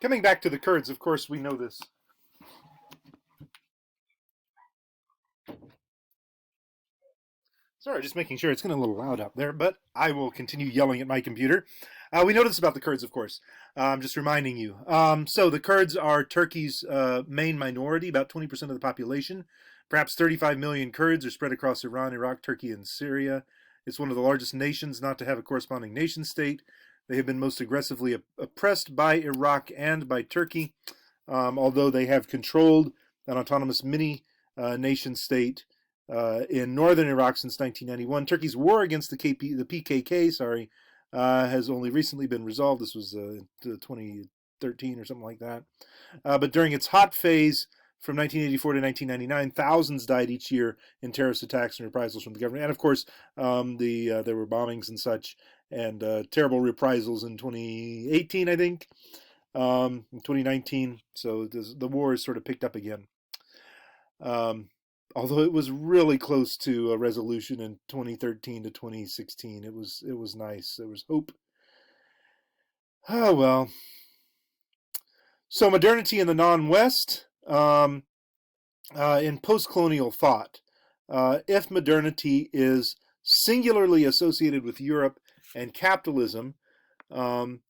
Coming back to the Kurds, of course, we know this. Sorry, just making sure it's getting a little loud out there, but I will continue yelling at my computer. We know this about the Kurds, of course. I'm just reminding you. So the Kurds are Turkey's main minority, about 20% of the population. Perhaps 35 million Kurds are spread across Iran, Iraq, Turkey, and Syria. It's one of the largest nations not to have a corresponding nation state. They have been most aggressively oppressed by Iraq and by Turkey, although they have controlled an autonomous mini nation state in northern Iraq since 1991. Turkey's war against the PKK, has only recently been resolved. This was 2013 or something like that. But during its hot phase from 1984 to 1999, thousands died each year in terrorist attacks and reprisals from the government. And of course, there were bombings and such, and terrible reprisals in 2018, I think, in 2019. So the war has sort of picked up again. Although it was really close to a resolution in 2013 to 2016, it was nice. There was hope. Oh well. So modernity in the non-West, in post-colonial thought, if modernity is singularly associated with Europe and capitalism, then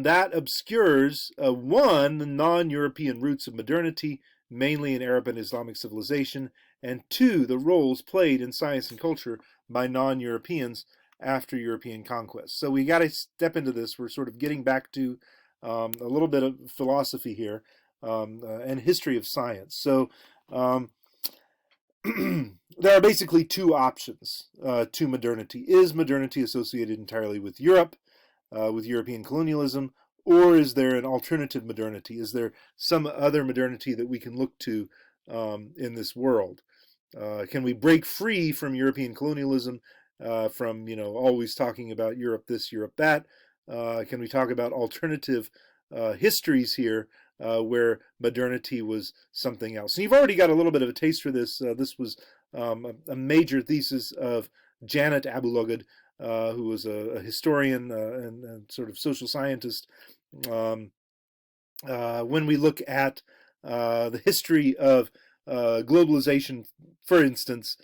that obscures one, the non-European roots of modernity, mainly in Arab and Islamic civilization, and two, the roles played in science and culture by non-Europeans after European conquest. So we got to step into this. We're sort of getting back to a little bit of philosophy here and history of science. So there are basically two options to modernity. Is modernity associated entirely with Europe, with European colonialism, or is there an alternative modernity? Is there some other modernity that we can look to in this world? Can we break free from European colonialism, from always talking about Europe this, Europe that? Can we talk about alternative histories here where modernity was something else? And you've already got a little bit of a taste for this. This was a major thesis of Janet Abulogad, who was a historian and sort of social scientist. When we look at the history of globalization, for instance,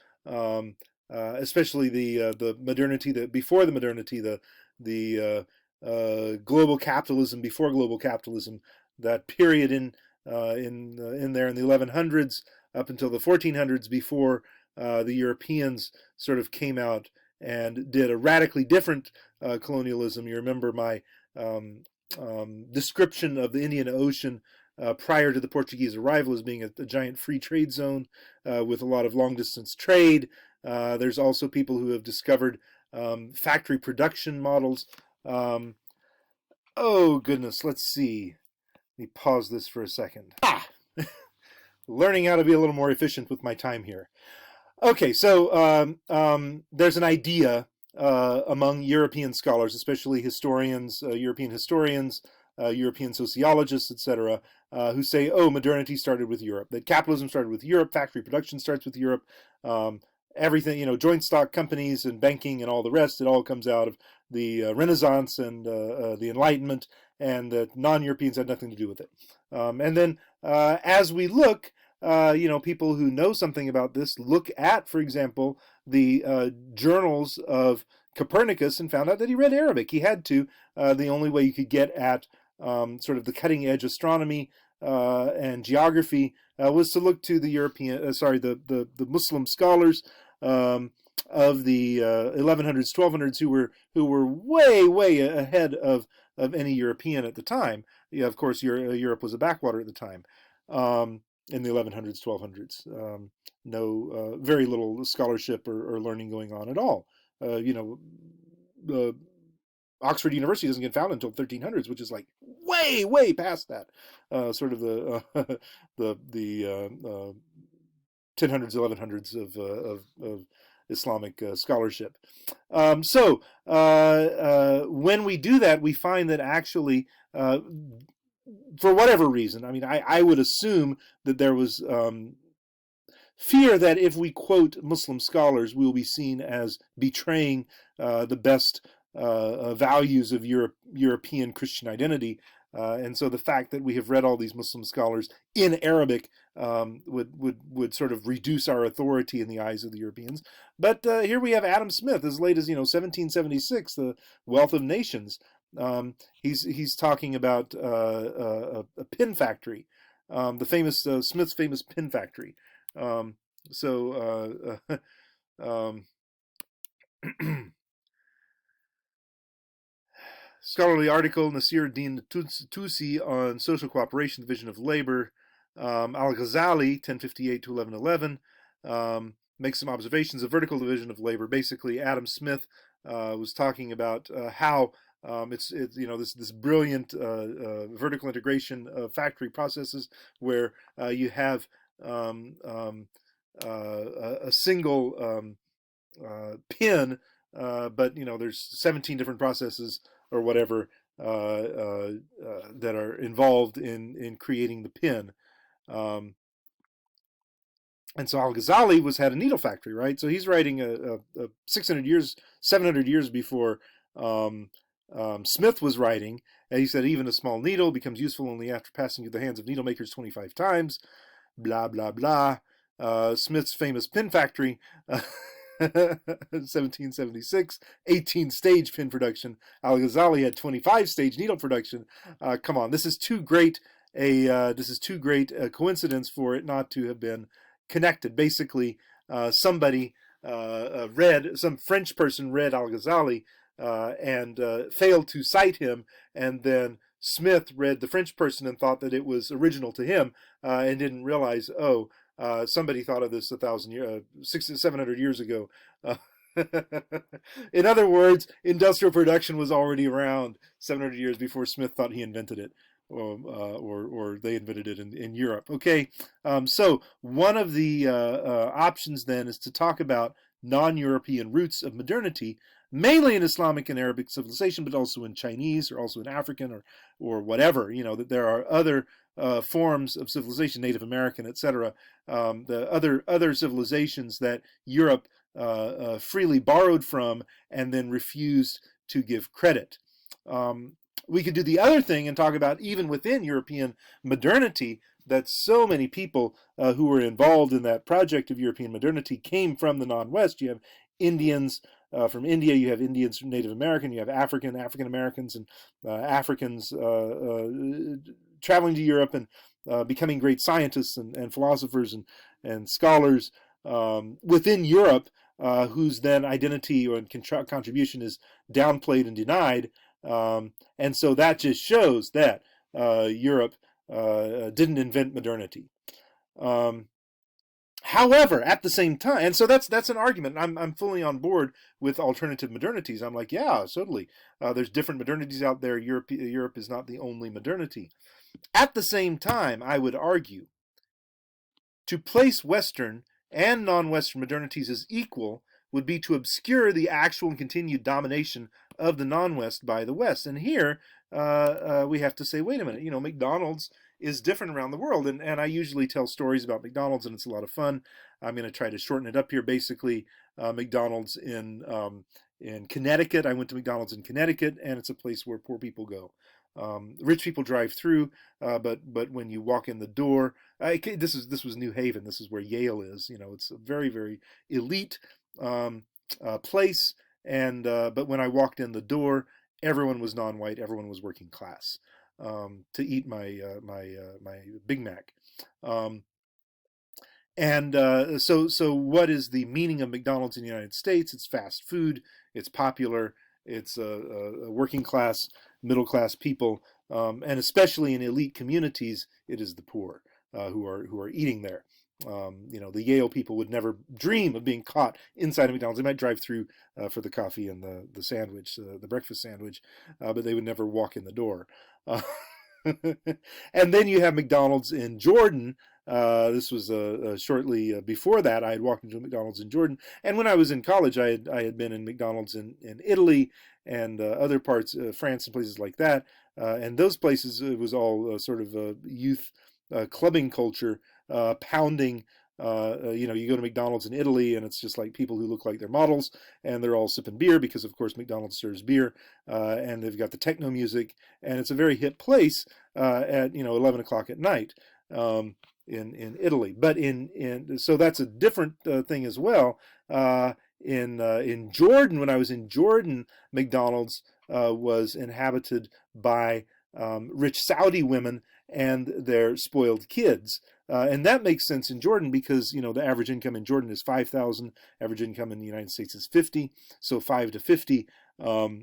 especially the modernity that before the modernity, the global capitalism before global capitalism, that period in there in the 1100s up until the 1400s, before the Europeans sort of came out and did a radically different colonialism. You remember my description of the Indian Ocean prior to the Portuguese arrival as being a giant free trade zone with a lot of long distance trade. There's also people who have discovered factory production models. Oh goodness, let's see. Let me pause this for a second. Learning how to be a little more efficient with my time here. Okay, so there's an idea among European scholars, especially historians, European historians, European sociologists, etc., who say, oh, modernity started with Europe, that capitalism started with Europe, factory production starts with Europe, everything, joint stock companies and banking and all the rest, it all comes out of the Renaissance and the Enlightenment, and non-Europeans had nothing to do with it. And then as we look, people who know something about this look at, for example, the journals of Copernicus and found out that he read Arabic. He had to. The only way you could get at sort of the cutting edge astronomy and geography was to look to the the Muslim scholars of the 1100s, 1200s, who were way ahead of any European at the time. Yeah, of course, Europe was a backwater at the time. In the 1100s, 1200s, very little scholarship or learning going on at all. Oxford University doesn't get founded until 1300s, which is like way past that. Sort of the 1000s, 1100s of Islamic scholarship. So when we do that, we find that actually, for whatever reason, I mean, I would assume that there was fear that if we quote Muslim scholars, we will be seen as betraying the best values of European Christian identity. And so the fact that we have read all these Muslim scholars in Arabic would sort of reduce our authority in the eyes of the Europeans. But here we have Adam Smith, as late as 1776, The Wealth of Nations. He's talking about a pin factory, the famous Smith's famous pin factory. Um, so um, scholarly article, Nasir Din Tusi on social cooperation, division of labor. Al-Ghazali, 1058 to 1111, makes some observations of vertical division of labor. Basically, Adam Smith was talking about how it's this brilliant vertical integration of factory processes where you have a single pin, but there's 17 different processes or whatever that are involved in creating the pin. And so Al-Ghazali had a needle factory, right? So he's writing a 600 years, 700 years before Smith was writing. And he said even a small needle becomes useful only after passing through the hands of needle makers 25 times. Blah, blah, blah. Smith's famous pin factory, 1776, 18-stage pin production. Al-Ghazali had 25-stage needle production. Come on, this is too great a coincidence for it not to have been connected. Basically, some French person read Al-Ghazali and failed to cite him, and then Smith read the French person and thought that it was original to him, and didn't realize, somebody thought of this 700 years ago. In other words, industrial production was already around 700 years before Smith thought he invented it, or they invented it in Europe. Okay, so one of the options then is to talk about non-European roots of modernity, mainly in Islamic and Arabic civilization, but also in Chinese, or also in African, or whatever. That there are other forms of civilization, Native American, etc. The other civilizations that Europe freely borrowed from and then refused to give credit. We could do the other thing and talk about, even within European modernity, that so many people who were involved in that project of European modernity came from the non-West. You have Indians from India, you have Indians from Native American, you have African Americans, and Africans traveling to Europe and becoming great scientists and philosophers and scholars within Europe, whose then identity or contribution is downplayed and denied. And so that just shows that Europe didn't invent modernity. However, at the same time, and so that's an argument. I'm fully on board with alternative modernities. I'm like, yeah, certainly. There's different modernities out there. Europe is not the only modernity. At the same time, I would argue to place Western and non-Western modernities as equal would be to obscure the actual and continued domination of the non-West by the West. And here we have to say, wait a minute, McDonald's is different around the world. And I usually tell stories about McDonald's, and it's a lot of fun. I'm going to try to shorten it up here. Basically, McDonald's in Connecticut. I went to McDonald's in Connecticut, and it's a place where poor people go. Rich people drive through, but when you walk in the door, this was New Haven. This is where Yale is. It's a very, very elite place. And but when I walked in the door, everyone was non-white. Everyone was working class to eat my Big Mac. So what is the meaning of McDonald's in the United States? It's fast food. It's popular. It's a working class, middle class people, and especially in elite communities, it is the poor who are eating there. The Yale people would never dream of being caught inside a McDonald's. They might drive through for the coffee and the sandwich, the breakfast sandwich, but they would never walk in the door. And then you have McDonald's in Jordan. This was shortly before that. I had walked into a McDonald's in Jordan, and when I was in college, I had been in McDonald's in Italy and other parts, France and places like that. And those places, it was all sort of youth clubbing culture, pounding You go to McDonald's in Italy, and it's just like people who look like they're models, and they're all sipping beer because, of course, McDonald's serves beer, and they've got the techno music, and it's a very hip place at 11 o'clock at night in Italy. But so that's a different thing as well. In Jordan, when I was in Jordan, McDonald's was inhabited by rich Saudi women and their spoiled kids. And that makes sense in Jordan because the average income in Jordan is 5,000. Average income in the United States is 50. So 5 to 50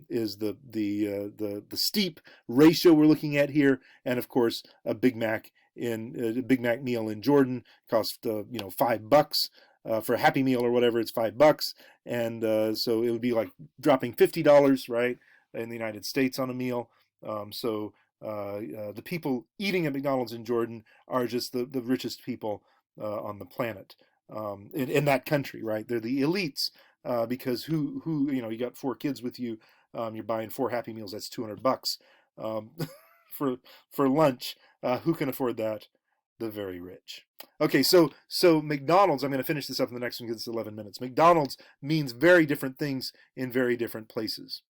is the steep ratio we're looking at here. And of course, a Big Mac meal in Jordan costs $5 for a Happy Meal or whatever. It's $5, and so it would be like dropping $50, right, in the United States on a meal. The people eating at McDonald's in Jordan are just the richest people on the planet in that country, right? They're the elites because you got 4 kids with you, you're buying 4 Happy Meals. That's $200 for lunch. Who can afford that? The very rich. Okay, so McDonald's, I'm going to finish this up in the next one because it's 11 minutes. McDonald's means very different things in very different places.